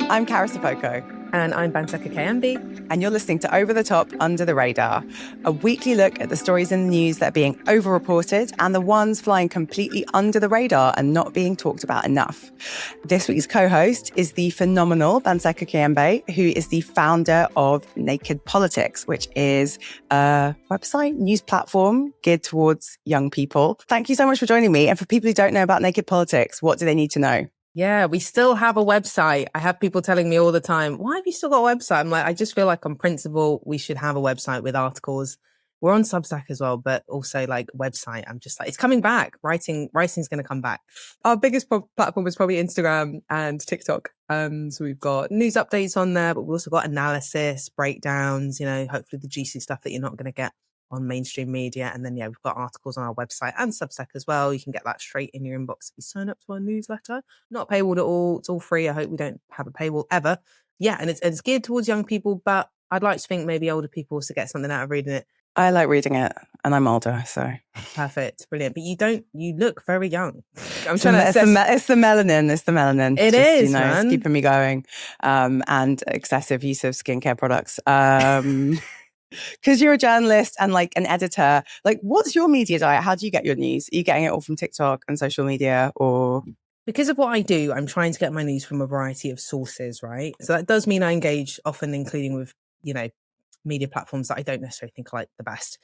I'm Carys and Banseka. And I'm Banseka Kayembe. And you're listening to Over the Top, Under the Radar, a weekly look at the stories in the news that are being overreported and the ones flying completely under the radar and not being talked about enough. This week's co-host is the phenomenal Banseka Kayembe, who is the founder of Naked Politics, which is a website, news platform geared towards young people. Thank you so much for joining me. And for people who don't know about Naked Politics, what do they need to know? Yeah, we still have a website. I have people telling me all the time, why have you still got a website? I'm like, I just feel like on principle, we should have a website with articles. We're on Substack as well, but also like website. I'm just like, it's coming back. Writing's going to come back. Our biggest platform is probably Instagram and TikTok. So we've got news updates on there, but we've also got analysis, breakdowns, hopefully the juicy stuff that you're not going to get on mainstream media. And then, we've got articles on our website and Substack as well. You can get that straight in your inbox if you sign up to our newsletter. Not paywalled at all. It's all free. I hope we don't have a paywall ever. Yeah, and it's geared towards young people, but I'd like to think maybe older people also get something out of reading it. I like reading it, and I'm older, so. Perfect. Brilliant. But you look very young. It's the melanin. It's the melanin. It is, man. It's keeping me going. And excessive use of skincare products. Because you're a journalist and like an editor, like what's your media diet? How do you get your news? Are you getting it all from TikTok and social media, or? Because of what I do, I'm trying to get my news from a variety of sources, right? So that does mean I engage often, including with, media platforms that I don't necessarily think are like the best.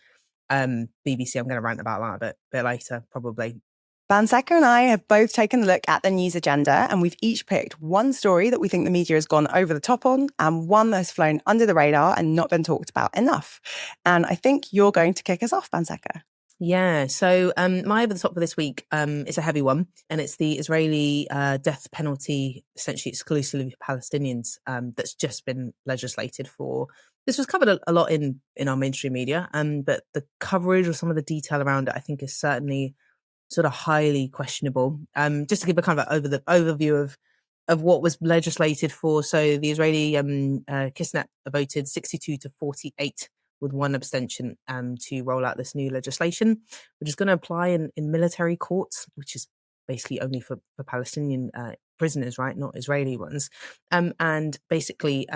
BBC, I'm going to rant about that a bit later, probably. Banseka and I have both taken a look at the news agenda, and we've each picked one story that we think the media has gone over the top on and one that has flown under the radar and not been talked about enough. And I think you're going to kick us off, Banseka. Yeah, so my over the top for this week is a heavy one, and it's the Israeli death penalty, essentially exclusively for Palestinians, that's just been legislated for. This was covered a lot in our mainstream media, but the coverage or some of the detail around it, I think, is certainly sort of highly questionable. Just to give a kind of an overview of what was legislated for. So the Israeli Knesset voted 62 to 48 with one abstention to roll out this new legislation, which is going to apply in military courts, which is basically only for Palestinian prisoners, right? Not Israeli ones. And basically,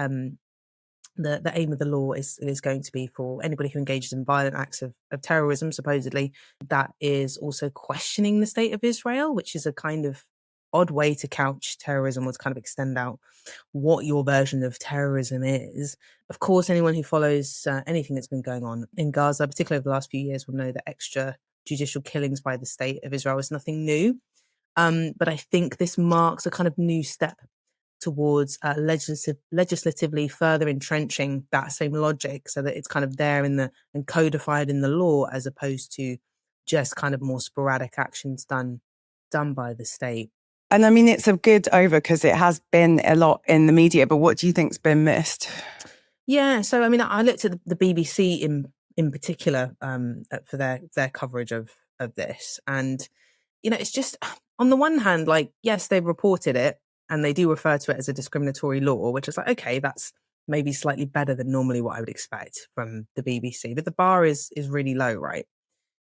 the aim of the law is going to be for anybody who engages in violent acts of terrorism, supposedly, that is also questioning the state of Israel, which is a kind of odd way to couch terrorism, or to kind of extend out what your version of terrorism is. Of course, anyone who follows anything that's been going on in Gaza, particularly over the last few years, will know that extrajudicial killings by the state of Israel is nothing new. But I think this marks a kind of new step towards legislatively further entrenching that same logic, so that it's kind of there and codified in the law, as opposed to just kind of more sporadic actions done by the state. And I mean, it's a good over because it has been a lot in the media, but what do you think's been missed? Yeah, so I mean, I looked at the BBC in particular for their coverage of this, and it's just, on the one hand, like, yes, they've reported it, and they do refer to it as a discriminatory law, which is like, okay, that's maybe slightly better than normally what I would expect from the BBC. But the bar is really low, right?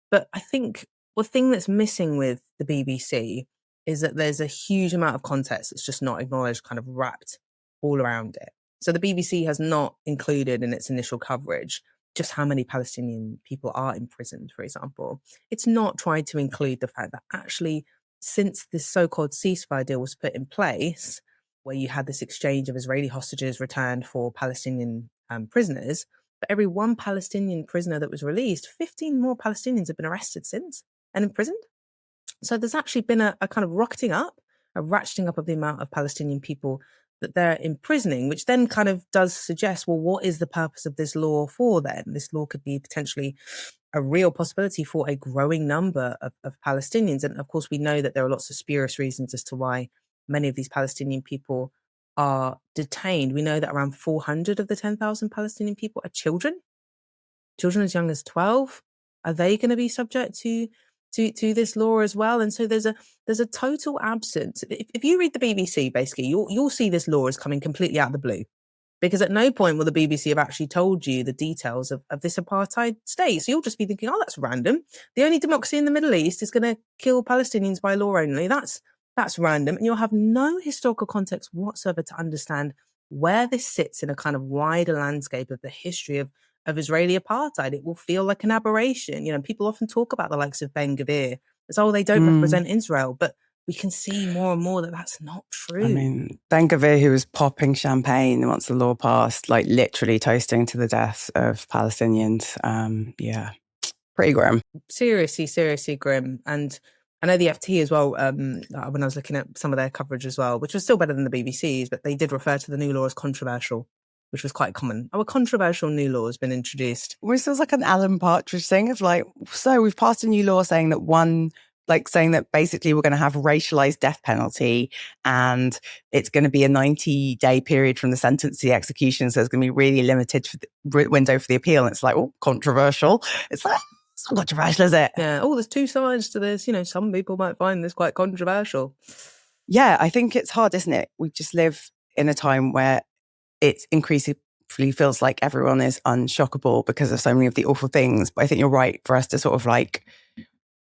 But I think the thing that's missing with the BBC is that there's a huge amount of context that's just not acknowledged, kind of wrapped all around it. So the BBC has not included in its initial coverage just how many Palestinian people are imprisoned, for example. It's not tried to include the fact that actually, since this so-called ceasefire deal was put in place, where you had this exchange of Israeli hostages returned for Palestinian prisoners, for every one Palestinian prisoner that was released, 15 more Palestinians have been arrested since and imprisoned. So there's actually been a kind of ratcheting up of the amount of Palestinian people that they're imprisoning, which then kind of does suggest, well, what is the purpose of this law for then? This law could be potentially a real possibility for a growing number of Palestinians. And of course, we know that there are lots of spurious reasons as to why many of these Palestinian people are detained. We know that around 400 of the 10,000 Palestinian people are children as young as 12. Are they going to be subject to this law as well? And so there's a total absence. If you read the BBC, basically, you'll see this law is coming completely out of the blue. Because at no point will the BBC have actually told you the details of this apartheid state. So you'll just be thinking, oh, that's random. The only democracy in the Middle East is going to kill Palestinians by law only. That's that's random. And you'll have no historical context whatsoever to understand where this sits in a kind of wider landscape of the history of Israeli apartheid. It will feel like an aberration. People often talk about the likes of Ben-Gvir as, they don't represent Israel. But we can see more and more that that's not true. I mean, Ben-Gvir, who was popping champagne once the law passed, like literally toasting to the deaths of Palestinians. Yeah, pretty grim. Seriously grim. And I know the FT as well, when I was looking at some of their coverage as well, which was still better than the BBC's, but they did refer to the new law as controversial, which was quite common. A controversial new law has been introduced. Which feels like an Alan Partridge thing of like, so we've passed a new law saying that basically we're going to have racialized death penalty and it's going to be a 90-day period from the sentence to the execution. So it's going to be really limited for the window for the appeal. And it's like, controversial. It's like, it's not controversial, is it? Yeah. There's two sides to this. Some people might find this quite controversial. Yeah, I think it's hard, isn't it? We just live in a time where it increasingly feels like everyone is unshockable because of so many of the awful things. But I think you're right for us to sort of like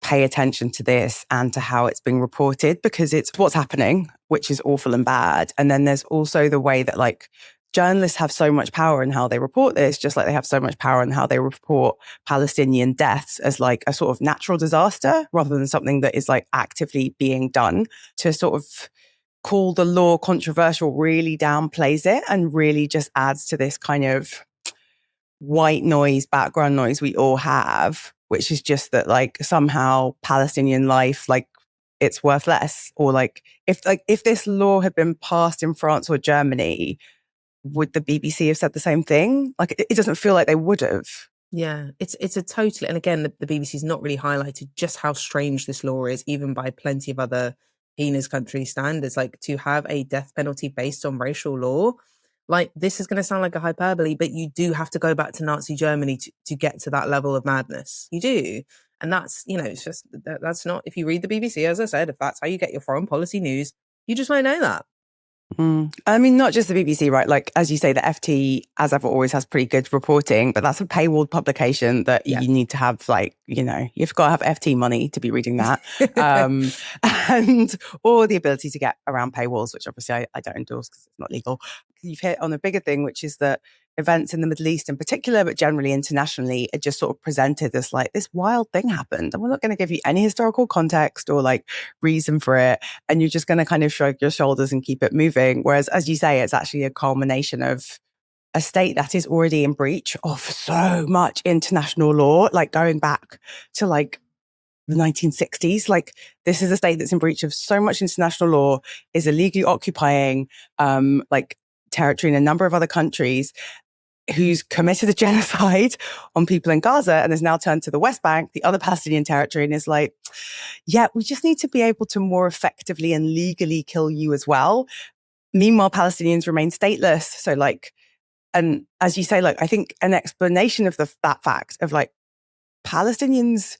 pay attention to this and to how it's being reported, because it's what's happening, which is awful and bad. And then there's also the way that like journalists have so much power in how they report this, just like they have so much power in how they report Palestinian deaths as like a sort of natural disaster rather than something that is like actively being done. To sort of call the law controversial really downplays it and really just adds to this kind of white noise, background noise we all have, which is just that like somehow Palestinian life, like it's worth less. Or like if this law had been passed in France or Germany, would the BBC have said the same thing? Like it doesn't feel like they would have. Yeah, it's a totally, and again, the BBC's not really highlighted just how strange this law is, even by plenty of other heinous country standards. Like to have a death penalty based on racial law, like this is going to sound like a hyperbole, but you do have to go back to Nazi Germany to get to that level of madness. You do. And that's, it's just, that's not, if you read the BBC, as I said, if that's how you get your foreign policy news, you just won't know that. I mean, not just the BBC, right? Like, as you say, the FT, as ever, always has pretty good reporting, but that's a paywalled publication that you need to have, like, you've got to have FT money to be reading that. Or the ability to get around paywalls, which obviously I don't endorse because it's not legal. You've hit on a bigger thing, which is that events in the Middle East in particular, but generally internationally, are just sort of presented as like this wild thing happened. And we're not going to give you any historical context or like reason for it. And you're just going to kind of shrug your shoulders and keep it moving. Whereas, as you say, it's actually a culmination of a state that is already in breach of so much international law, like going back to like the 1960s. Like this is a state that's in breach of so much international law, is illegally occupying like territory in a number of other countries, who's committed a genocide on people in Gaza and has now turned to the West Bank, the other Palestinian territory, and is like, yeah, we just need to be able to more effectively and legally kill you as well. Meanwhile, Palestinians remain stateless. So like, and as you say, like, I think an explanation of that fact of like, Palestinians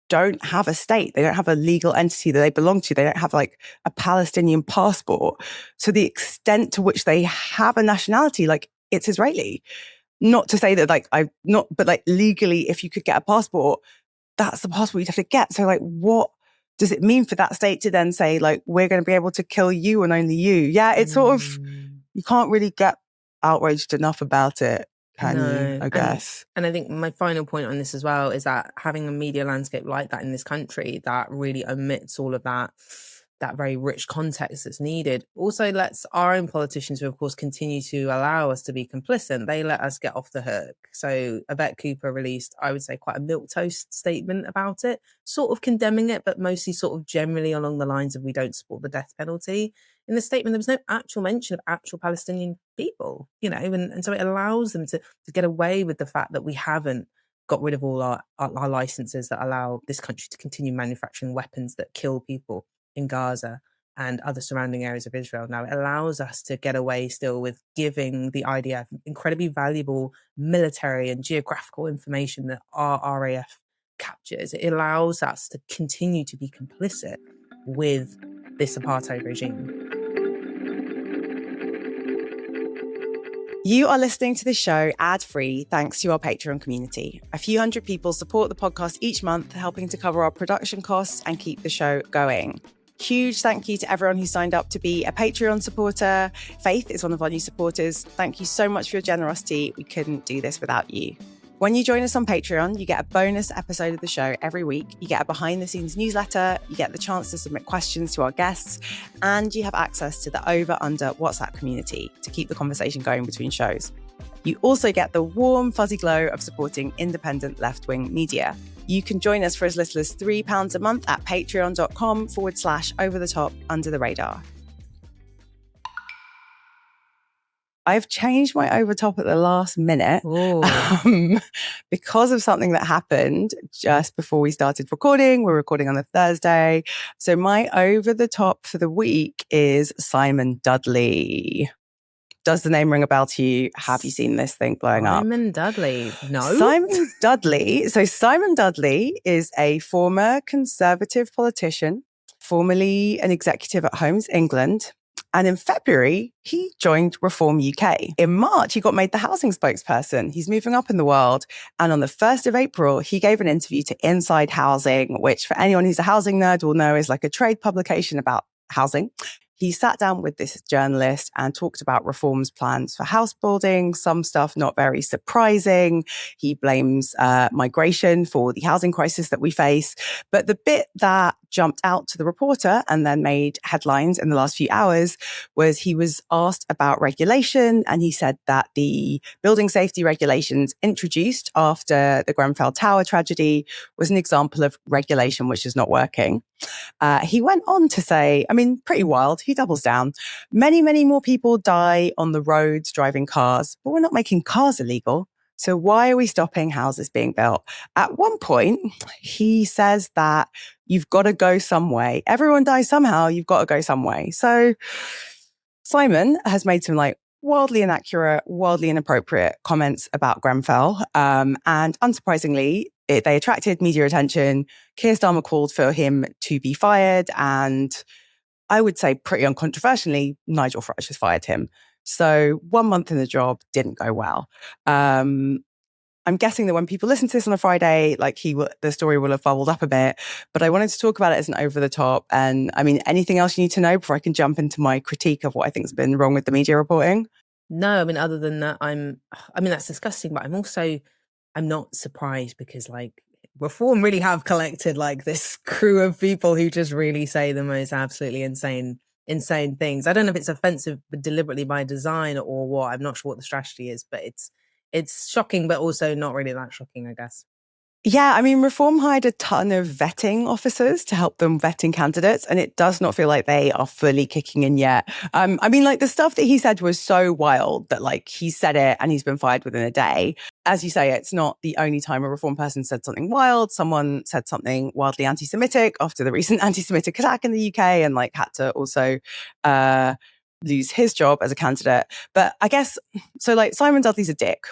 don't have a state. They don't have a legal entity that they belong to. They don't have like a Palestinian passport. So the extent to which they have a nationality, like, it's Israeli. Not to say that but like legally, if you could get a passport, that's the passport you'd have to get. So like, what does it mean for that state to then say like, we're going to be able to kill you and only you? Yeah, it's sort of, you can't really get outraged enough about it, can you? I guess. And I think my final point on this as well is that having a media landscape like that in this country that really omits all of that very rich context that's needed also lets our own politicians, who of course continue to allow us to be complicit, they let us get off the hook. So Yvette Cooper released, I would say, quite a milquetoast statement about it, sort of condemning it, but mostly sort of generally along the lines of we don't support the death penalty. In the statement, there was no actual mention of actual Palestinian people, and so it allows them to get away with the fact that we haven't got rid of all our licenses that allow this country to continue manufacturing weapons that kill people in Gaza and other surrounding areas of Israel. Now, it allows us to get away still with giving the IDF incredibly valuable military and geographical information that our RAF captures. It allows us to continue to be complicit with this apartheid regime. You are listening to this show ad-free thanks to our Patreon community. A few hundred people support the podcast each month, helping to cover our production costs and keep the show going. Huge thank you to everyone who signed up to be a Patreon supporter. Faith is one of our new supporters. Thank you so much for your generosity. We couldn't do this without you. When you join us on Patreon, you get a bonus episode of the show every week. You get a behind-the-scenes newsletter, you get the chance to submit questions to our guests, and you have access to the Over/Under WhatsApp community to keep the conversation going between shows. You also get the warm, fuzzy glow of supporting independent left-wing media. You can join us for as little as £3 a month at patreon.com/overthetop/under-the-radar. I've changed my overtop at the last minute because of something that happened just before we started recording. We're recording on a Thursday. So my over the top for the week is Simon Dudley. Does the name ring a bell to you? Have you seen this thing blowing up? Simon Dudley. No. Simon Dudley. So Simon Dudley is a former Conservative politician, formerly an executive at Homes England. And in February, he joined Reform UK. In March, he got made the housing spokesperson. He's moving up in the world. And on the 1st of April, he gave an interview to Inside Housing, which for anyone who's a housing nerd will know is like a trade publication about housing. He sat down with this journalist and talked about Reform's plans for house building, some stuff not very surprising. He blames migration for the housing crisis that we face. But the bit that jumped out to the reporter and then made headlines in the last few hours was he was asked about regulation, and he said that the building safety regulations introduced after the Grenfell Tower tragedy was an example of regulation which is not working. He went on to say, I mean, pretty wild. He doubles down. Many, many more people die on the roads driving cars, but we're not making cars illegal. So why are we stopping houses being built? At one point, he says that you've got to go some way. Everyone dies somehow. You've got to go some way. So Simon has made some like wildly inaccurate, wildly inappropriate comments about Grenfell. And unsurprisingly, they attracted media attention. Keir Starmer called for him to be fired. And I would say pretty uncontroversially, Nigel Farage has fired him. So 1 month in the job didn't go well. I'm guessing that when people listen to this on a Friday, like the story will have bubbled up a bit, but I wanted to talk about it as an over the top. And I mean, anything else you need to know before I can jump into my critique of what I think has been wrong with the media reporting? No, I mean, other than that, that's disgusting, but I'm not surprised because like Reform really have collected like this crew of people who just really say the most absolutely insane things. I don't know if it's offensive but deliberately by design or what. I'm not sure what the strategy is, but it's shocking, but also not really that shocking, I guess. Yeah, I mean, Reform hired a ton of vetting officers to help them vetting candidates, and it does not feel like they are fully kicking in yet. I mean, like the stuff that he said was so wild that like he said it and he's been fired within a day. As you say, it's not the only time a Reform person said something wild. Someone said something wildly anti-Semitic after the recent anti-Semitic attack in the UK and like had to also lose his job as a candidate. But I guess, so like Simon Dudley's a dick.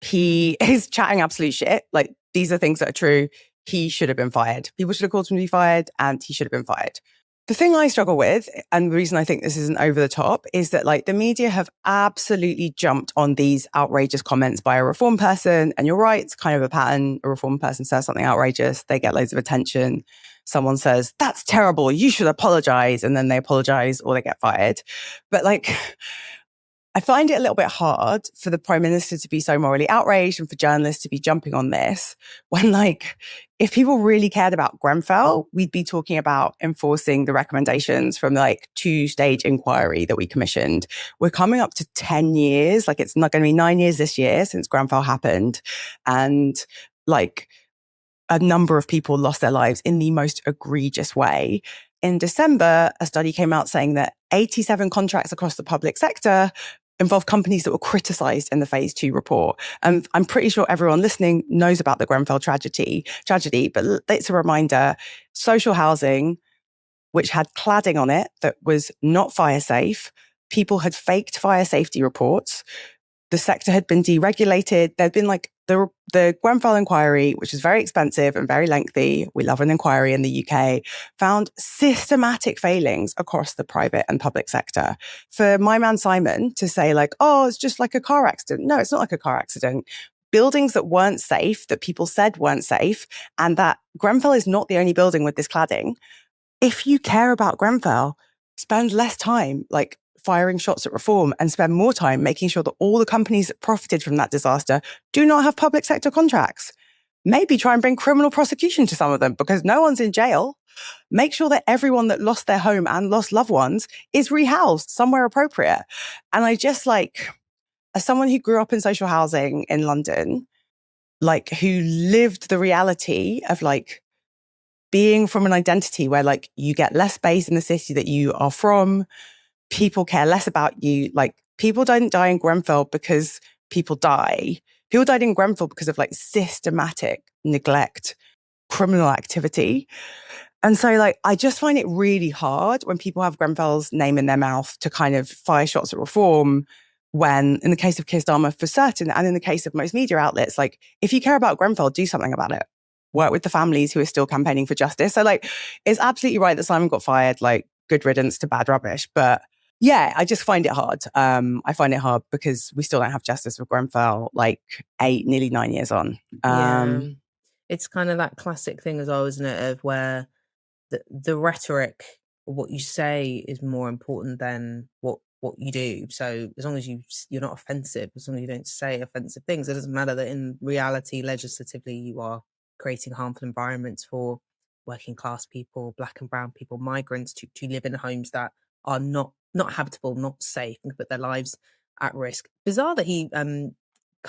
He is chatting absolute shit. Like these are things that are true. He should have been fired. People should have called him to be fired and he should have been fired. The thing I struggle with, and the reason I think this isn't over the top, is that like the media have absolutely jumped on these outrageous comments by a Reform person. And you're right, it's kind of a pattern. A Reform person says something outrageous, they get loads of attention. Someone says, that's terrible, you should apologize. And then they apologize or they get fired. But like, I find it a little bit hard for the Prime Minister to be so morally outraged and for journalists to be jumping on this when, like, if people really cared about Grenfell, we'd be talking about enforcing the recommendations from like 2-stage inquiry that we commissioned. We're coming up to 10 years. Like, it's not going to be 9 years this year since Grenfell happened. And like a number of people lost their lives in the most egregious way. In December, a study came out saying that 87 contracts across the public sector involve companies that were criticised in the phase 2 report. And I'm pretty sure everyone listening knows about the Grenfell tragedy, but it's a reminder, social housing, which had cladding on it that was not fire safe, people had faked fire safety reports, the sector had been deregulated, there'd been like the Grenfell inquiry, which is very expensive and very lengthy, we love an inquiry in the UK, found systematic failings across the private and public sector. For my man Simon to say like, oh, it's just like a car accident. No, it's not like a car accident. Buildings that weren't safe, that people said weren't safe, and that Grenfell is not the only building with this cladding. if you care about Grenfell, spend less time like firing shots at reform and spend more time making sure that all the companies that profited from that disaster do not have public sector contracts. Maybe try and bring criminal prosecution to some of them because no one's in jail. Make sure that everyone that lost their home and lost loved ones is rehoused somewhere appropriate. And I just like, as someone who grew up in social housing in London, like who lived the reality of like being from an identity where like you get less space in the city that you are from, people care less about you. Like people don't die in Grenfell because people die. People died in Grenfell because of like systematic neglect, criminal activity. And so like, I just find it really hard when people have Grenfell's name in their mouth to kind of fire shots at reform when, in the case of Keir Starmer for certain, and in the case of most media outlets, like if you care about Grenfell, do something about it. Work with the families who are still campaigning for justice. So like, it's absolutely right that Simon got fired, like good riddance to bad rubbish. But yeah, I just find it hard. I find it hard because we still don't have justice for Grenfell, like 8, nearly 9 years on. Yeah. It's kind of that classic thing as well, isn't it? Of where the rhetoric, what you say is more important than what you do. So as long as you're not offensive, as long as you don't say offensive things, it doesn't matter that in reality, legislatively, you are creating harmful environments for working class people, black and brown people, migrants to live in homes that are not habitable, not safe, and put their lives at risk. Bizarre that he kind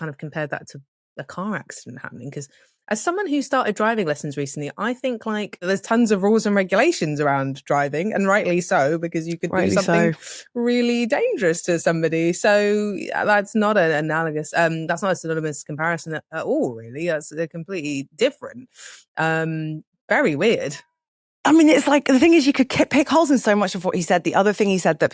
of compared that to a car accident happening, because as someone who started driving lessons recently, I think like there's tons of rules and regulations around driving, and rightly so, because you could do something really dangerous to somebody. So that's not an analogous, that's not a synonymous comparison at all, really. That's completely different. Very weird. I mean, it's like, the thing is, you could pick holes in so much of what he said. The other thing he said that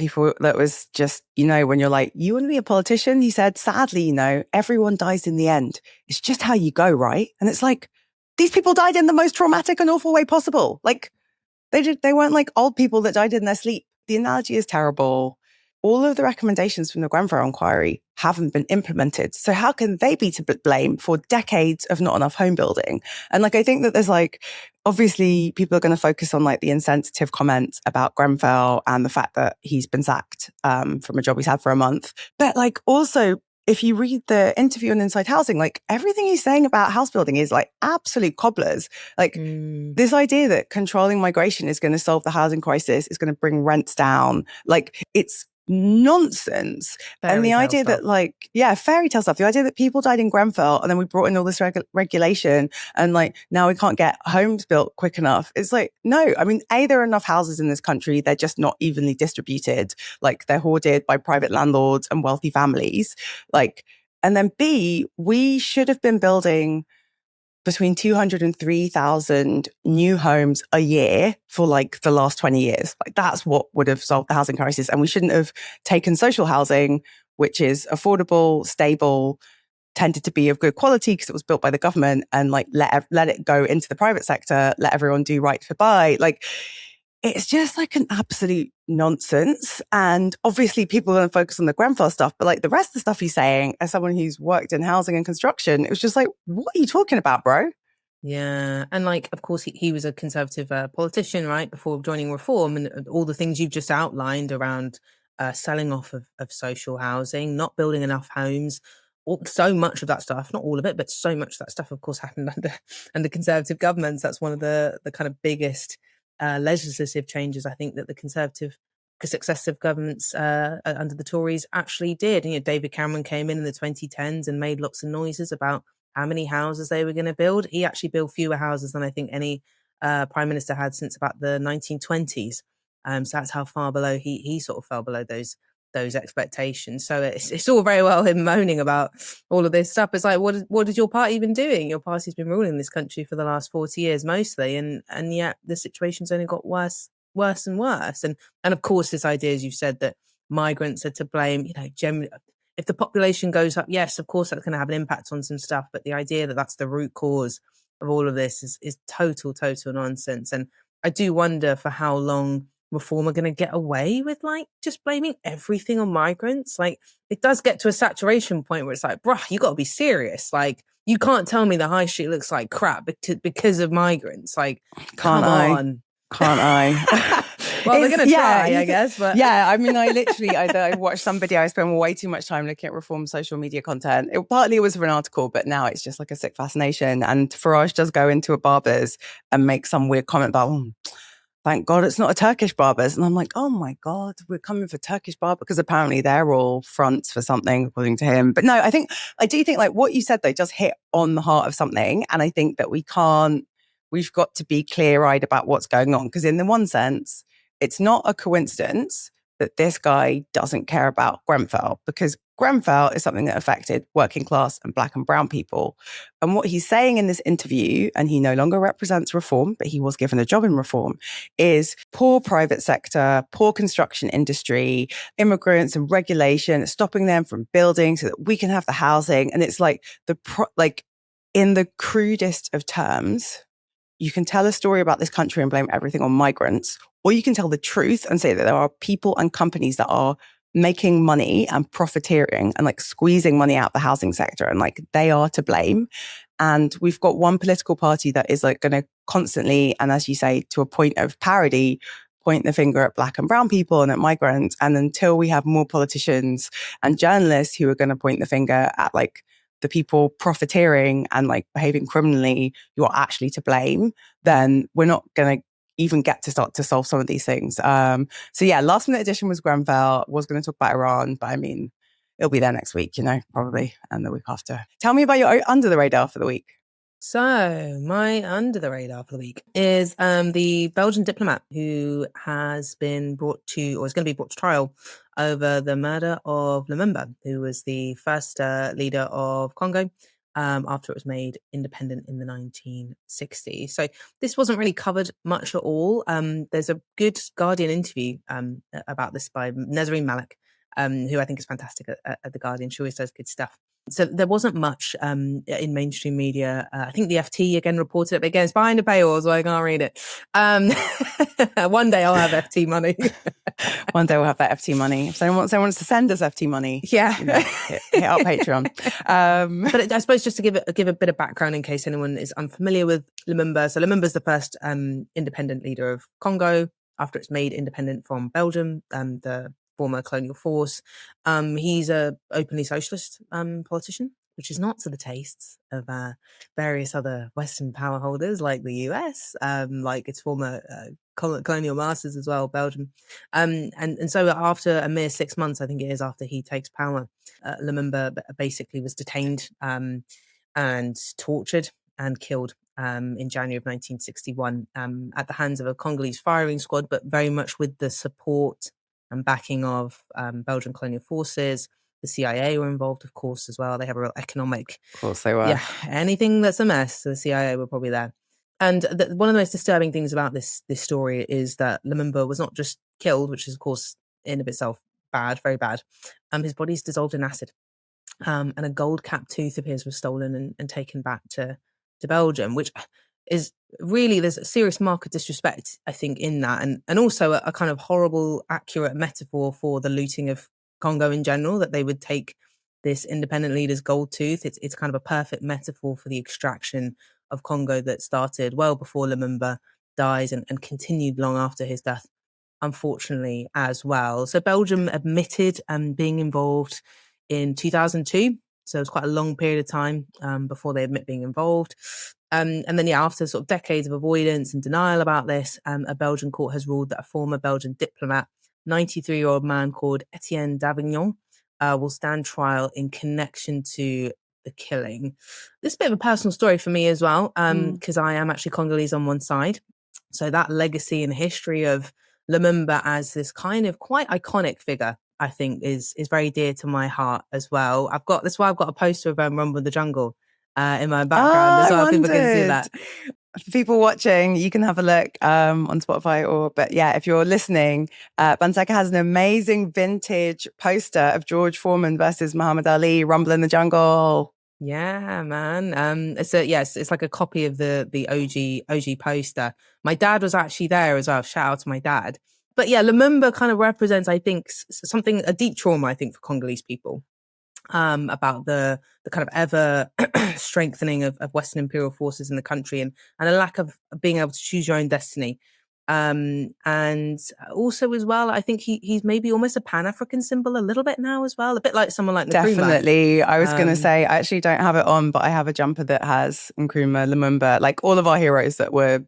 was just, when you're like, you want to be a politician? He said, sadly, everyone dies in the end. It's just how you go, right? And it's like, these people died in the most traumatic and awful way possible. Like, they weren't like old people that died in their sleep. The analogy is terrible. All of the recommendations from the Grenfell inquiry haven't been implemented. So how can they be to blame for decades of not enough home building? And like, I think that there's like, obviously people are going to focus on like the insensitive comments about Grenfell and the fact that he's been sacked from a job he's had for a month. But like, also, if you read the interview on Inside Housing, like everything he's saying about house building is like absolute cobblers. Like this idea that controlling migration is going to solve the housing crisis, is going to bring rents down. Like it's nonsense. And the idea that like, fairy tale stuff, the idea that people died in Grenfell and then we brought in all this regulation and like now we can't get homes built quick enough. It's like, no, I mean, A, there are enough houses in this country. They're just not evenly distributed. Like they're hoarded by private landlords and wealthy families. Like, and then B, we should have been building between 200 and 3,000 new homes a year for like the last 20 years. Like that's what would have solved the housing crisis. And we shouldn't have taken social housing, which is affordable, stable, tended to be of good quality because it was built by the government, and like let it go into the private sector, let everyone do right to buy. Like it's just like an absolute nonsense. And obviously people are going to focus on the Grenfell stuff, but like the rest of the stuff he's saying, as someone who's worked in housing and construction, it was just like, what are you talking about, bro? Yeah. And like, of course, he was a Conservative politician, right, before joining Reform, and all the things you've just outlined around selling off of social housing, not building enough homes. So much of that stuff, not all of it, but so much of that stuff, of course, happened under Conservative governments. That's one of the kind of biggest legislative changes, I think, that the successive governments under the Tories actually did. David Cameron came in the 2010s and made lots of noises about how many houses they were going to build. He actually built fewer houses than I think any prime minister had since about the 1920s. So that's how far below he sort of fell below those expectations. So it's all very well him moaning about all of this stuff. It's like, what has your party been doing? Your party's been ruling this country for the last 40 years mostly, and yet the situation's only got worse and worse. And of course, this idea, as you said, that migrants are to blame. Generally, if the population goes up, yes, of course that's going to have an impact on some stuff. But the idea that that's the root cause of all of this is total nonsense. And I do wonder for how long Reform are going to get away with like just blaming everything on migrants. Like it does get to a saturation point where it's like, bruh, you got to be serious. Like you can't tell me the high street looks like crap because of migrants. Like, come on. can't I? Well, they're going to try, I guess. But yeah, I mean, I watched some video. I spent way too much time looking at Reform social media content. Partly it was for an article, but now it's just like a sick fascination. And Farage does go into a barber's and make some weird comment about, thank God it's not a Turkish barber's. And I'm like, oh my God, we're coming for Turkish barber, because apparently they're all fronts for something, according to him. But no, I do think like what you said, though, just hit on the heart of something. And I think that we've got to be clear-eyed about what's going on. Because in the one sense, it's not a coincidence that this guy doesn't care about Grenfell, because Grenfell is something that affected working class and black and brown people. And what he's saying in this interview, and he no longer represents Reform, but he was given a job in Reform, is poor private sector, poor construction industry, immigrants and regulation, stopping them from building so that we can have the housing. And it's like in the crudest of terms, you can tell a story about this country and blame everything on migrants, or you can tell the truth and say that there are people and companies that are making money and profiteering and like squeezing money out the housing sector, and like they are to blame. And we've got one political party that is like going to constantly, and as you say, to a point of parody, point the finger at black and brown people and at migrants. And until we have more politicians and journalists who are going to point the finger at like the people profiteering and like behaving criminally, you are actually to blame, then we're not going to even get to start to solve some of these things. So yeah, last minute edition was Grenfell. Was going to talk about Iran, but I mean, it'll be there next week, probably, and the week after. Tell me about your under the radar for the week. So my under the radar for the week is the Belgian diplomat who has been brought to, or is going to be brought to trial over the murder of Lumumba, who was the first leader of Congo after it was made independent in the 1960s. So this wasn't really covered much at all. There's a good Guardian interview about this by Nezreen Malik, who I think is fantastic at The Guardian. She always does good stuff. So there wasn't much in mainstream media. I think the FT again reported it, but again, it's behind a paywall, so I can't read it. One day I'll have FT money. One day we'll have that FT money. If someone wants to send us FT money, yeah, hit our Patreon. But I suppose just to give a bit of background in case anyone is unfamiliar with Lumumba. So Lumumba's the first independent leader of Congo after it's made independent from Belgium, the former colonial force. He's a openly socialist politician, which is not to the tastes of various other Western power holders like the US, like its former colonial masters as well, Belgium. And so after a mere 6 months, I think it is, after he takes power, Lumumba basically was detained and tortured and killed in January of 1961 at the hands of a Congolese firing squad, but very much with the support and backing of Belgian colonial forces. The CIA were involved, of course, as well. They have a real economic... Of course they were. Yeah, anything that's a mess, the CIA were probably there. And one of the most disturbing things about this story is that Lumumba was not just killed, which is, of course, in of itself bad, very bad. His body's dissolved in acid. And a gold-capped tooth of his was stolen and taken back to Belgium, which is really, there's a serious mark of disrespect, I think, in that, and also a kind of horrible, accurate metaphor for the looting of Congo in general, that they would take this independent leader's gold tooth. It's kind of a perfect metaphor for the extraction of Congo that started well before Lumumba dies and continued long after his death, unfortunately, as well. So Belgium admitted being involved in 2002. So it was quite a long period of time before they admit being involved. And then, after sort of decades of avoidance and denial about this, a Belgian court has ruled that a former Belgian diplomat, 93-year-old man called Etienne Davignon, will stand trial in connection to the killing. This is a bit of a personal story for me as well, because I am actually Congolese on one side. So that legacy and history of Lumumba as this kind of quite iconic figure, I think, is very dear to my heart as well. That's why I've got a poster of Rumble in the Jungle in my background as well. People can see that. For people watching, you can have a look on Spotify, but if you're listening, Banseka has an amazing vintage poster of George Foreman versus Muhammad Ali, Rumble in the Jungle. Yeah, man. It's like a copy of the OG poster. My dad was actually there as well. Shout out to my dad. But Lumumba kind of represents, I think, a deep trauma, I think, for Congolese people. About the kind of ever strengthening of Western imperial forces in the country and a lack of being able to choose your own destiny. And also as well, I think he's maybe almost a Pan-African symbol a little bit now as well, a bit like someone like Nkrumah. Definitely. I was going to say, I actually don't have it on, but I have a jumper that has Nkrumah, Lumumba, like all of our heroes that were,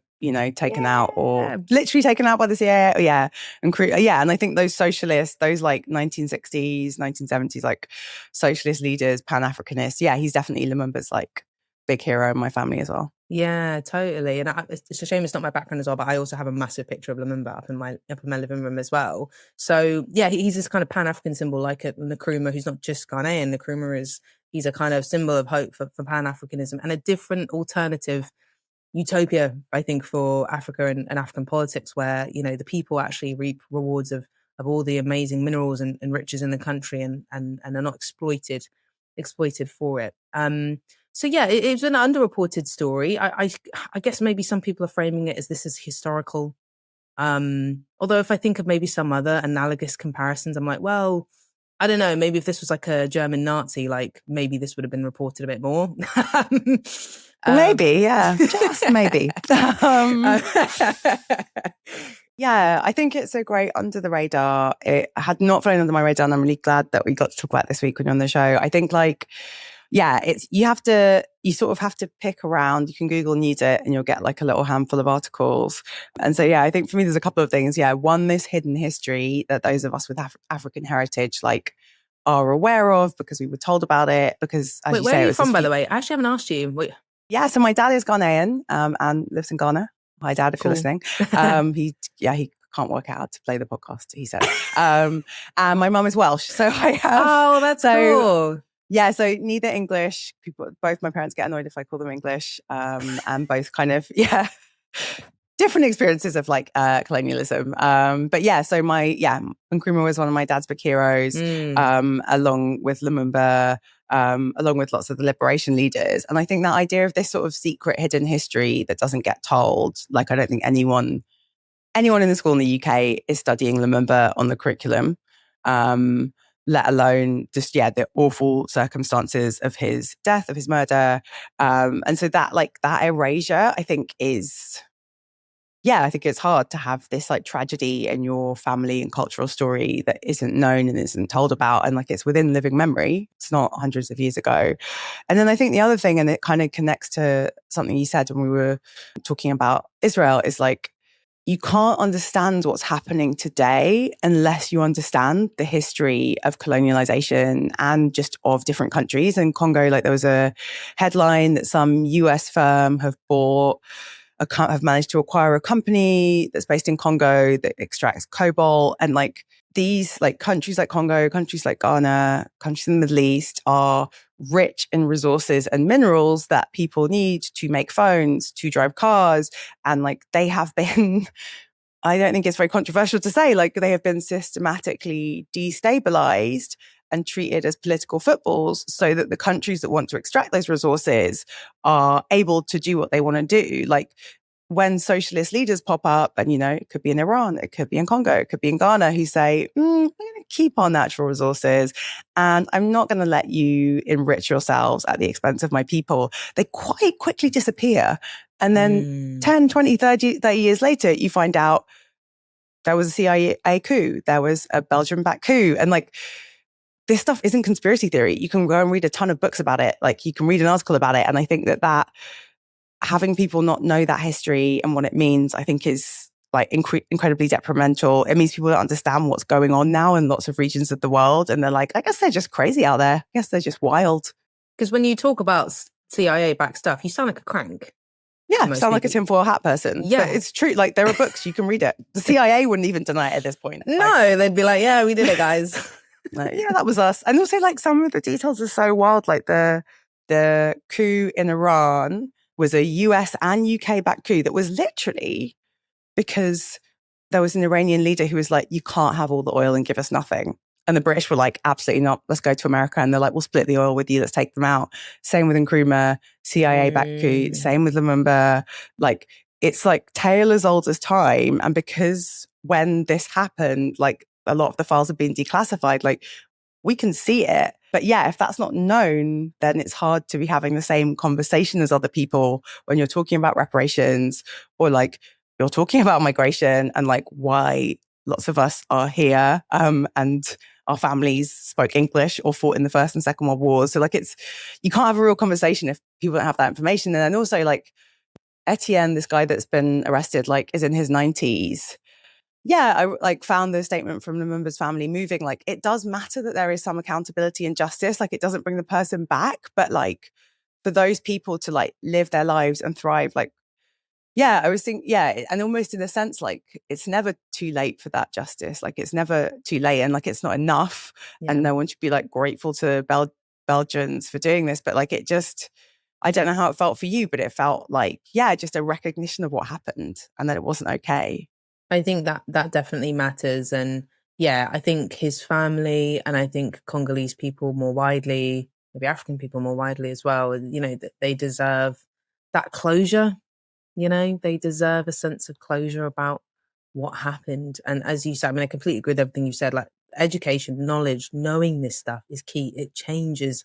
taken out or literally taken out by the CIA. Yeah. And I think those socialists, those like 1960s, 1970s, like socialist leaders, Pan-Africanists. Yeah, he's definitely Lumumba's like big hero in my family as well. Yeah, totally. And it's a shame it's not my background as well, but I also have a massive picture of Lumumba up in my living room as well. So yeah, he's this kind of Pan-African symbol, like a Nkrumah, who's not just Ghanaian. Nkrumah he's a kind of symbol of hope for Pan-Africanism and a different alternative utopia, I think, for Africa and African politics, where the people actually reap rewards of all the amazing minerals and riches in the country, and are not exploited for it. So yeah, it's an underreported story. I guess maybe some people are framing it as this is historical. Although if I think of maybe some other analogous comparisons, I'm like, well, I don't know, maybe if this was like a German Nazi, like maybe this would have been reported a bit more. Maybe, yeah, just maybe. Yeah, I think it's a great under the radar. It had not flown under my radar, and I'm really glad that we got to talk about it this week when you're on the show. I think you sort of have to pick around. You can Google News it and you'll get like a little handful of articles. And so, yeah, I think for me, there's a couple of things. Yeah. One, this hidden history that those of us with African heritage, like, are aware of because we were told about it. Because as where are you from, by the way? I actually haven't asked you. Wait. Yeah. So my dad is Ghanaian and lives in Ghana. Hi, Dad, if you're listening. He can't work out how to play the podcast, he said. And my mum is Welsh. So I have. Oh, that's cool. Yeah, so neither English. Both my parents get annoyed if I call them English, and both kind of different experiences of like colonialism. But yeah, so Nkrumah was one of my dad's big heroes, along with Lumumba, along with lots of the liberation leaders. And I think that idea of this sort of secret hidden history that doesn't get told, like I don't think anyone in the school in the UK is studying Lumumba on the curriculum. Let alone just, the awful circumstances of his death, of his murder. And so that erasure, I think I think it's hard to have this like tragedy in your family and cultural story that isn't known and isn't told about. And like it's within living memory. It's not hundreds of years ago. And then I think the other thing, and it kind of connects to something you said when we were talking about Israel, is like, you can't understand what's happening today unless you understand the history of colonialization and just of different countries. In Congo, like there was a headline that some US firm have managed to acquire a company that's based in Congo that extracts cobalt. And like these like countries like Congo, countries like Ghana, countries in the Middle East are rich in resources and minerals that people need to make phones, to drive cars. And like they have been, I don't think it's very controversial to say, like they have been systematically destabilized and treated as political footballs so that the countries that want to extract those resources are able to do what they want to do. Like when socialist leaders pop up, and it could be in Iran, it could be in Congo, it could be in Ghana, who say, we're going to keep our natural resources and I'm not going to let you enrich yourselves at the expense of my people. They quite quickly disappear. And then 10, 20, 30 years later, you find out there was a CIA coup, there was a Belgian-backed coup. And like, this stuff isn't conspiracy theory. You can go and read a ton of books about it. Like you can read an article about it. And I think that having people not know that history and what it means, I think is like incredibly detrimental. It means people don't understand what's going on now in lots of regions of the world. And they're like, I guess they're just crazy out there. I guess they're just wild. Because when you talk about CIA-backed stuff, you sound like a crank. Yeah, sound like a tinfoil hat person. Yeah. But it's true. Like there are books, you can read it. The CIA wouldn't even deny it at this point. No, they'd be like, yeah, we did it, guys. Yeah, that was us. And also like some of the details are so wild. Like the coup in Iran was a US and UK backed coup that was literally because there was an Iranian leader who was like, you can't have all the oil and give us nothing. And the British were like, absolutely not. Let's go to America. And they're like, we'll split the oil with you. Let's take them out. Same with Nkrumah, CIA backed coup. Same with Lumumba. Like, it's like tale as old as time. And because when this happened, like a lot of the files have been declassified, like we can see it. But yeah, if that's not known, then it's hard to be having the same conversation as other people when you're talking about reparations or like you're talking about migration and like why lots of us are here, and our families spoke English or fought in the First and Second World Wars. So like you can't have a real conversation if people don't have that information. And then also like Etienne, this guy that's been arrested, like is in his 90s. Yeah, I like found the statement from Lumumba's family moving. Like it does matter that there is some accountability and justice. Like it doesn't bring the person back, but like for those people to like live their lives and thrive, like, yeah, I was thinking, yeah, and almost in a sense, like it's never too late for that justice. Like it's never too late, and like it's not enough, and no one should be like grateful to Belgians for doing this. But like it just, I don't know how it felt for you, but it felt like, yeah, just a recognition of what happened and that it wasn't okay. I think that definitely matters. And yeah, I think his family, and I think Congolese people more widely, maybe African people more widely as well, that they deserve that closure. They deserve a sense of closure about what happened. And as you said, I mean, I completely agree with everything you said. Like education, knowledge, knowing this stuff is key. It changes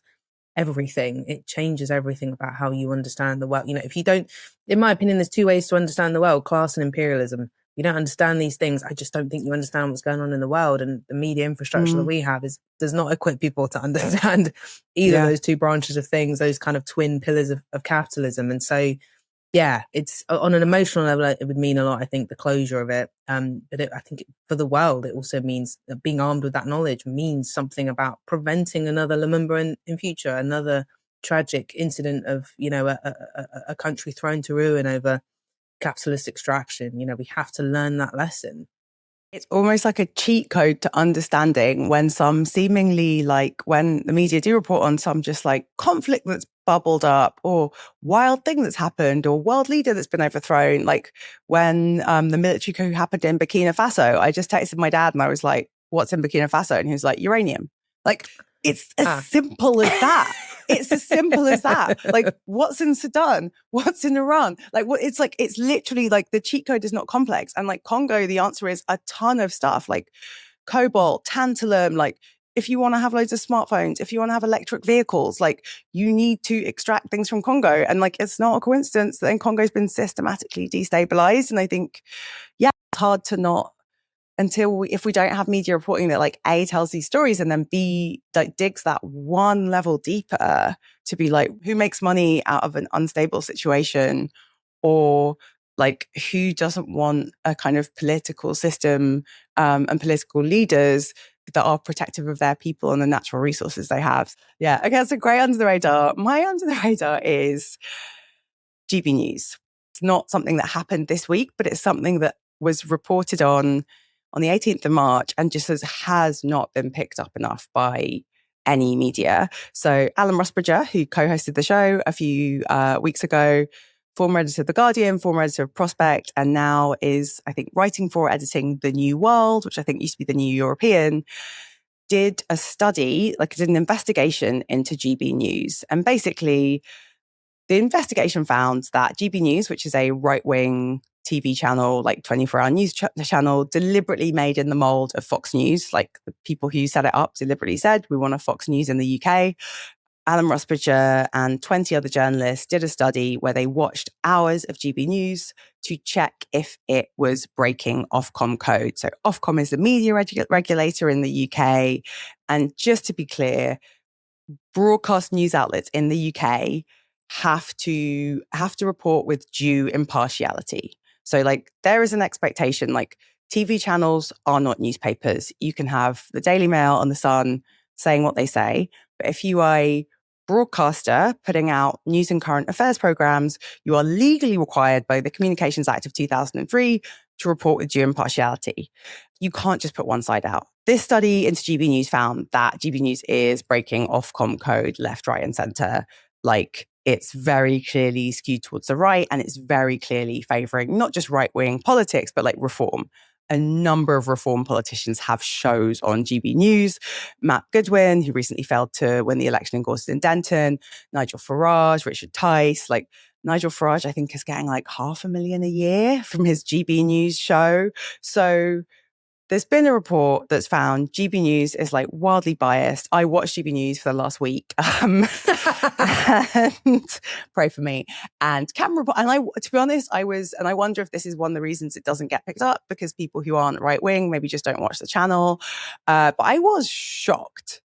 everything. It changes everything about how you understand the world. If you don't, in my opinion, there's two ways to understand the world: class and imperialism. If you don't understand these things, I just don't think you understand what's going on in the world. And the media infrastructure that we have does not equip people to understand either of those two branches of things, those kind of twin pillars of capitalism. And so, yeah, it's on an emotional level, it would mean a lot, I think, the closure of it. But I think for the world, it also means that being armed with that knowledge means something about preventing another Lumumba in future, another tragic incident of, a country thrown to ruin over capitalist extraction. We have to learn that lesson. It's almost like a cheat code to understanding when some seemingly like when the media do report on some just like conflict that's bubbled up or wild thing that's happened or world leader that's been overthrown. Like when the military coup happened in Burkina Faso, I just texted my dad and I was like, what's in Burkina Faso? And he was like, uranium. Like it's as simple as that. It's as simple as that. Like, what's in Sudan? What's in Iran? Like, it's literally like the cheat code is not complex. And like Congo, the answer is a ton of stuff like cobalt, tantalum. Like, if you want to have loads of smartphones, if you want to have electric vehicles, like you need to extract things from Congo. And like, it's not a coincidence that then Congo's been systematically destabilized. And I think, yeah, it's hard to not, if we don't have media reporting that like A, tells these stories and then B, like digs that one level deeper to be like, who makes money out of an unstable situation, or like who doesn't want a kind of political system and political leaders that are protective of their people and the natural resources they have. Yeah, okay, so great under the radar. My under the radar is GB News. It's not something that happened this week, but it's something that was reported on the 18th of March and just has not been picked up enough by any media. So Alan Rusbridger, who co-hosted the show a few weeks ago, former editor of The Guardian, former editor of Prospect, and now is, I think, writing for editing The New World, which I think used to be The New European, did a study, like did an investigation into GB News. And basically, the investigation found that GB News, which is a right-wing TV channel, like 24-hour news channel, deliberately made in the mold of Fox News. Like the people who set it up deliberately said, we want a Fox News in the UK. Alan Rusbridger and 20 other journalists did a study where they watched hours of GB News to check if it was breaking Ofcom code. So Ofcom is the media regulator in the UK. And just to be clear, broadcast news outlets in the UK have to report with due impartiality. So like there is an expectation, like TV channels are not newspapers. You can have the Daily Mail and the Sun saying what they say. But if you are a broadcaster putting out news and current affairs programs, you are legally required by the Communications Act of 2003 to report with due impartiality. You can't just put one side out. This study into GB News found that GB News is breaking Ofcom code left, right, and centre. Like it's very clearly skewed towards the right, and it's very clearly favouring not just right-wing politics, but like reform. A number of reform politicians have shows on GB News. Matt Goodwin, who recently failed to win the election in Gorton and Denton, Nigel Farage, Richard Tice. Like Nigel Farage, I think, is getting like $500,000 a year from his GB News show. So there's been a report that's found GB News is like wildly biased. I watched GB News for the last week, and pray for me. And Cameron, and to be honest, I wonder if this is one of the reasons it doesn't get picked up, because people who aren't right wing maybe just don't watch the channel. But I was shocked.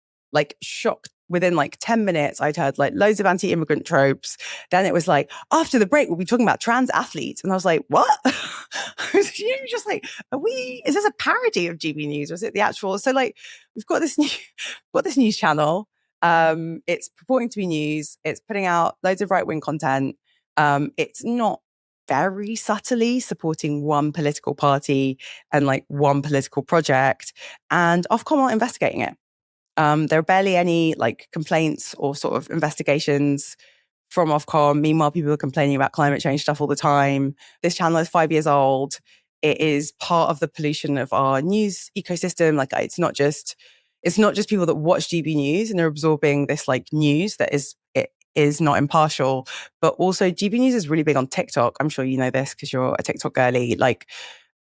Within like 10 minutes, I'd heard like loads of anti-immigrant tropes. Then it was like, after the break, we'll be talking about trans athletes. And I was like, what? You were just like, is this a parody of GB News? Or is it the actual? So like, we've got this news channel. It's purporting to be news. It's putting out loads of right-wing content. It's not very subtly supporting one political party and like one political project, and Ofcom aren't investigating it. There are barely any like complaints or sort of investigations from Ofcom. Meanwhile, people are complaining about climate change stuff all the time. This channel is 5 years old. It is part of the pollution of our news ecosystem. Like it's not just people that watch GB News and are absorbing this like news that is not impartial, but also GB News is really big on TikTok. I'm sure you know this because you're a TikTok girly. Like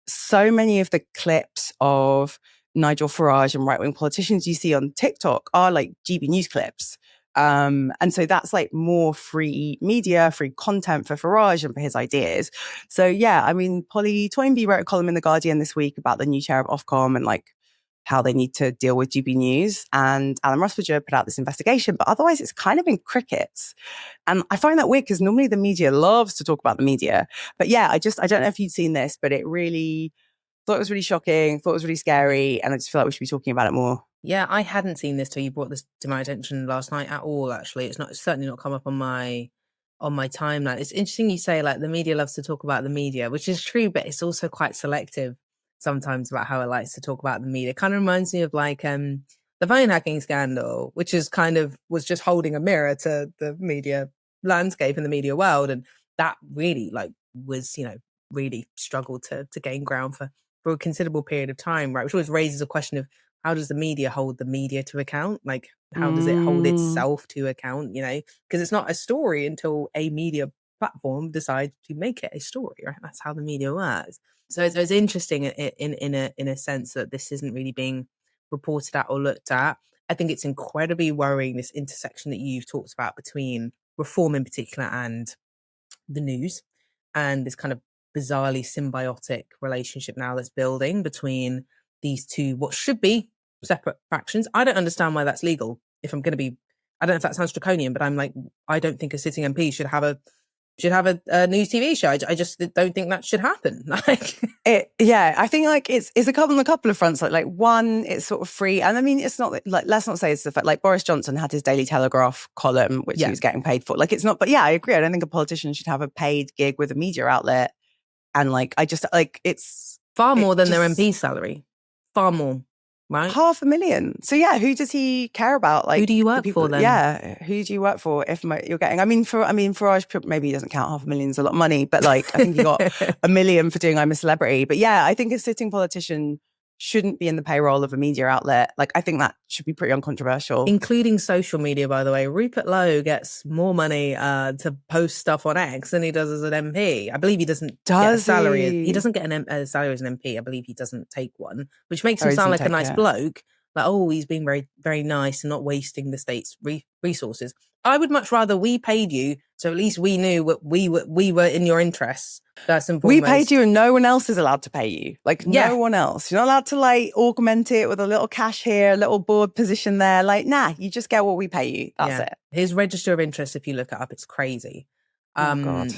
so many of the clips of Nigel Farage and right-wing politicians you see on TikTok are like GB News clips. And so that's like more free media, free content for Farage and for his ideas. So yeah, I mean, Polly Toynbee wrote a column in The Guardian this week about the new chair of Ofcom and like how they need to deal with GB News. And Alan Rusbridger put out this investigation, but otherwise it's kind of been crickets. And I find that weird because normally the media loves to talk about the media. But yeah, I don't know if you'd seen this, but it really... thought it was really shocking, thought it was really scary, and I just feel like we should be talking about it more. Yeah, I hadn't seen this till you brought this to my attention last night at all, actually. It's certainly not come up on my timeline. It's interesting you say like the media loves to talk about the media, which is true, but it's also quite selective sometimes about how it likes to talk about the media. It kind of reminds me of like the phone hacking scandal, which is kind of was just holding a mirror to the media landscape and the media world. And that really like was, really struggled to gain ground for a considerable period of time, right? Which always raises a question of how does the media hold the media to account? Like, how does it hold itself to account? Because it's not a story until a media platform decides to make it a story, right? That's how the media works. So it's interesting in a sense that this isn't really being reported at or looked at. I think it's incredibly worrying, this intersection that you've talked about between reform in particular and the news, and this kind of bizarrely symbiotic relationship now that's building between these two, what should be separate factions. I don't understand why that's legal. If I'm going to be, I don't know if that sounds draconian, but I'm like, I don't think a sitting MP should have a news TV show. I just don't think that should happen. I think like it's a couple of fronts. Like one, it's sort of free, and I mean, it's not like, let's not say it's the fact. Like Boris Johnson had his Daily Telegraph column, which he was getting paid for. Like it's not, but yeah, I agree. I don't think a politician should have a paid gig with a media outlet. And like, I just like it's far more than their MP salary, far more. Right, $500,000. So yeah, who does he care about? Like, who do you work for then? Yeah, who do you work for? If you're getting, Farage maybe he doesn't count $500,000 is a lot of money, but like I think he got $1 million for doing I'm a Celebrity. But yeah, I think a sitting politician shouldn't be in the payroll of a media outlet. Like I think that should be pretty uncontroversial. Including social media, by the way. Rupert Lowe gets more money to post stuff on X than he does as an MP. I believe he doesn't get a salary. He doesn't get a salary as an MP. I believe he doesn't take one, which makes him sound like a nice bloke. Like, oh, he's being very, very nice and not wasting the state's resources. I would much rather we paid you, so at least we knew what we were in your interests. First and foremost. We paid you and no one else is allowed to pay you. Like no one else. You're not allowed to like augment it with a little cash here, a little board position there. Like, nah, you just get what we pay you. That's it. His register of interest, if you look it up, it's crazy. So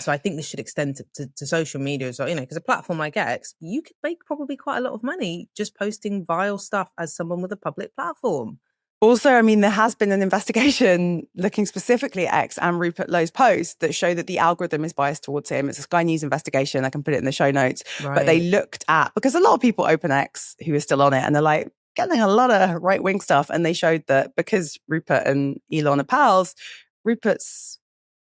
I think this should extend to social media as well, because a platform like X, you could make probably quite a lot of money just posting vile stuff as someone with a public platform. Also, I mean, there has been an investigation looking specifically at X and Rupert Lowe's posts that show that the algorithm is biased towards him. It's a Sky News investigation. I can put it in the show notes. Right. But they looked at, because a lot of people open X who are still on it and they're like, getting a lot of right-wing stuff. And they showed that because Rupert and Elon are pals, Rupert's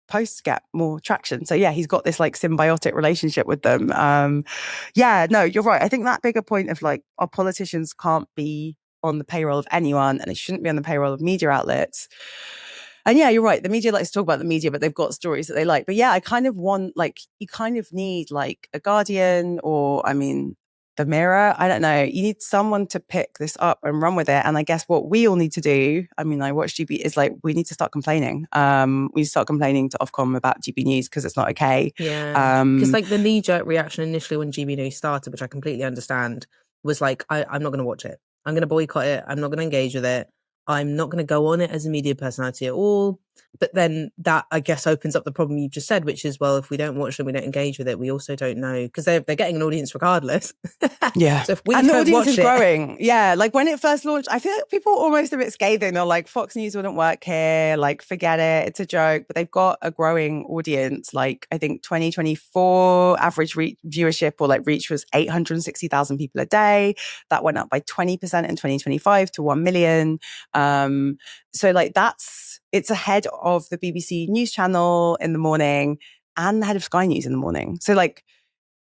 posts get more traction. So yeah, he's got this like symbiotic relationship with them. You're right. I think that bigger point of like our politicians can't be on the payroll of anyone and they shouldn't be on the payroll of media outlets. And yeah, you're right. The media likes to talk about the media, but they've got stories that they like. But yeah, I kind of want like, you kind of need like a Guardian or, I mean, the Mirror. I don't know. You need someone to pick this up and run with it. And I guess what we all need to do, I mean, I watch GB, is like, we need to start complaining. We need to start complaining to Ofcom about GB News because it's not okay. Yeah. Because like the knee-jerk reaction initially when GB News started, which I completely understand, was like, I'm not going to watch it. I'm going to boycott it. I'm not going to engage with it. I'm not going to go on it as a media personality at all. But then that, I guess, opens up the problem you just said, which is, well, if we don't watch them, we don't engage with it, we also don't know, because they're getting an audience regardless. Yeah. So if we and the don't audience watch is it, growing. Yeah. Like when it first launched, I feel like people were almost a bit scathing. They're like, Fox News wouldn't work here. Like, forget it. It's a joke. But they've got a growing audience. Like, I think 2024 average viewership or like reach was 860,000 people a day. That went up by 20% in 2025 to 1 million. So like it's ahead of the BBC News Channel in the morning and the head of Sky News in the morning. So like,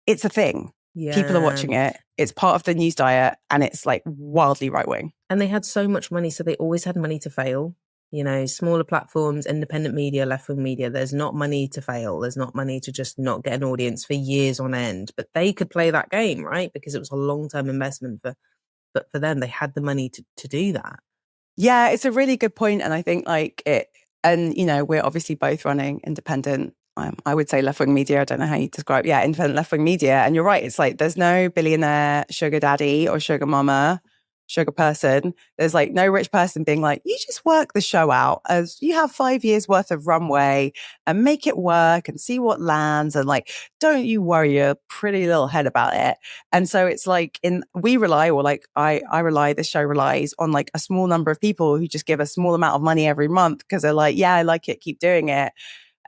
it's a thing. yeah. People are watching it. It's part of the news diet and it's like wildly right wing. And they had so much money, so they always had money to fail. You know, smaller platforms, independent media, left-wing media, there's not money to fail. There's not money to just not get an audience for years on end. But they could play that game, right? Because it was a long-term investment but for them, they had the money to do that. Yeah, it's a really good point. And I think like it, and you know, we're obviously both running independent, I would say left-wing media. I don't know how you describe, independent left-wing media. And you're right. It's like, there's no billionaire sugar daddy or sugar mama, sugar person. There's like no rich person being like, you just work the show out as you have 5 years worth of runway and make it work and see what lands. And like, don't you worry your pretty little head about it. And so it's like I rely, this show relies on like a small number of people who just give a small amount of money every month because they're like, yeah, I like it, keep doing it.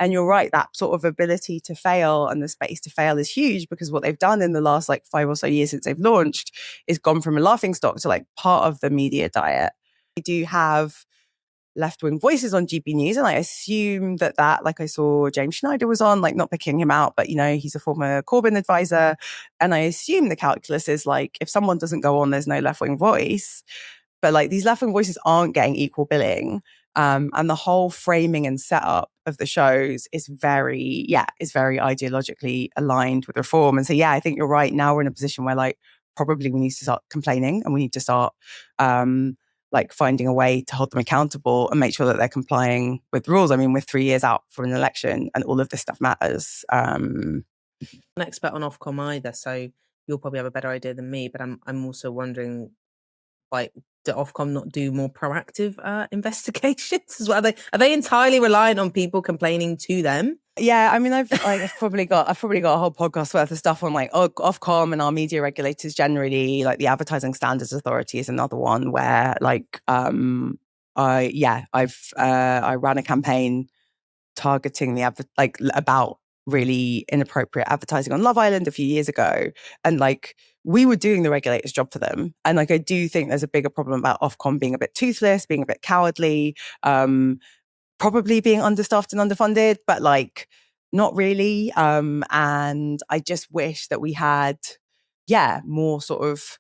And you're right, that sort of ability to fail and the space to fail is huge because what they've done in the last like 5 or so years since they've launched is gone from a laughingstock to like part of the media diet. They do have left-wing voices on GB News, and I assume that like I saw James Schneider was on, like not picking him out, but you know, he's a former Corbyn advisor. And I assume the calculus is like, if someone doesn't go on, there's no left-wing voice. But like these left-wing voices aren't getting equal billing. And the whole framing and setup of the shows is very ideologically aligned with reform. And so, I think you're right. Now we're in a position where like, probably we need to start complaining and we need to start like finding a way to hold them accountable and make sure that they're complying with rules. I mean, we're 3 years out from an election and all of this stuff matters. I'm an expert on Ofcom either, so you'll probably have a better idea than me, but I'm also wondering, like, do Ofcom not do more proactive investigations as well? Are they entirely reliant on people complaining to them? Yeah, I mean, I've probably got a whole podcast worth of stuff on like Ofcom and our media regulators generally. Like the Advertising Standards Authority is another one where like I ran a campaign targeting about really inappropriate advertising on Love Island a few years ago, and like we were doing the regulator's job for them. And like I do think there's a bigger problem about Ofcom being a bit toothless, being a bit cowardly, probably being understaffed and underfunded, but like not really. And I just wish that we had more sort of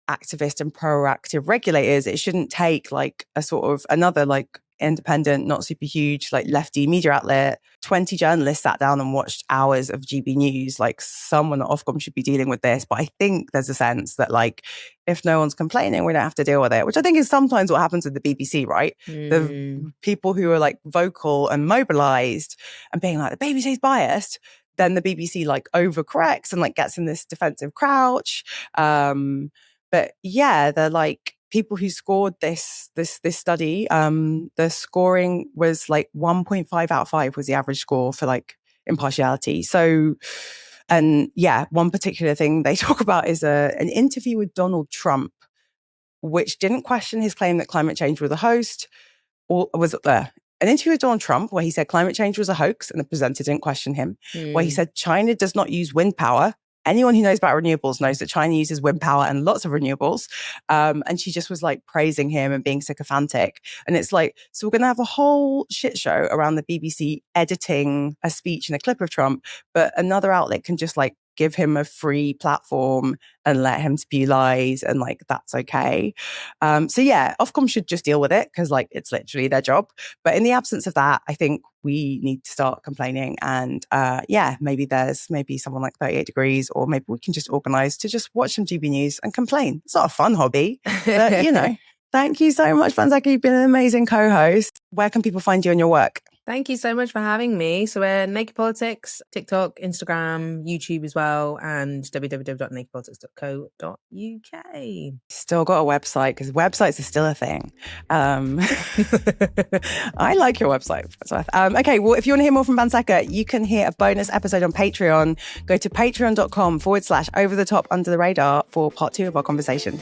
activist and proactive regulators. It shouldn't take like a sort of another like independent, not super huge, like lefty media outlet. 20 journalists sat down and watched hours of GB News. Like someone at Ofcom should be dealing with this. But I think there's a sense that like, if no one's complaining, we don't have to deal with it, which I think is sometimes what happens with the BBC, right? The people who are like vocal and mobilized and being like, the BBC's biased, then the BBC like overcorrects and like gets in this defensive crouch. But they're like people who scored this study. The scoring was like 1.5 out of 5 was the average score for like impartiality. So, and one particular thing they talk about is an interview with Donald Trump, which didn't question his claim that climate change was a hoax, or was an interview with Donald Trump where he said climate change was a hoax and the presenter didn't question him, where he said China does not use wind power. Anyone who knows about renewables knows that China uses wind power and lots of renewables. And she just was like praising him and being sycophantic. And it's like, so we're going to have a whole shit show around the BBC editing a speech and a clip of Trump, but another outlet can just like give him a free platform and let him spew lies, and like that's okay. So yeah, Ofcom should just deal with it because like it's literally their job. But in the absence of that, I think we need to start complaining. And maybe there's someone like 38 Degrees, or maybe we can just organise to just watch some GB News and complain. It's not a fun hobby, but you know. Thank you so much, Banseka. You've been an amazing co-host. Where can people find you and your work? Thank you so much for having me. So we're Naked Politics, TikTok, Instagram, YouTube as well, and www.nakedpolitics.co.uk. Still got a website, because websites are still a thing. I like your website. Okay, well, if you want to hear more from Banseka, you can hear a bonus episode on Patreon. Go to patreon.com/overthetop under the radar for part 2 of our conversation.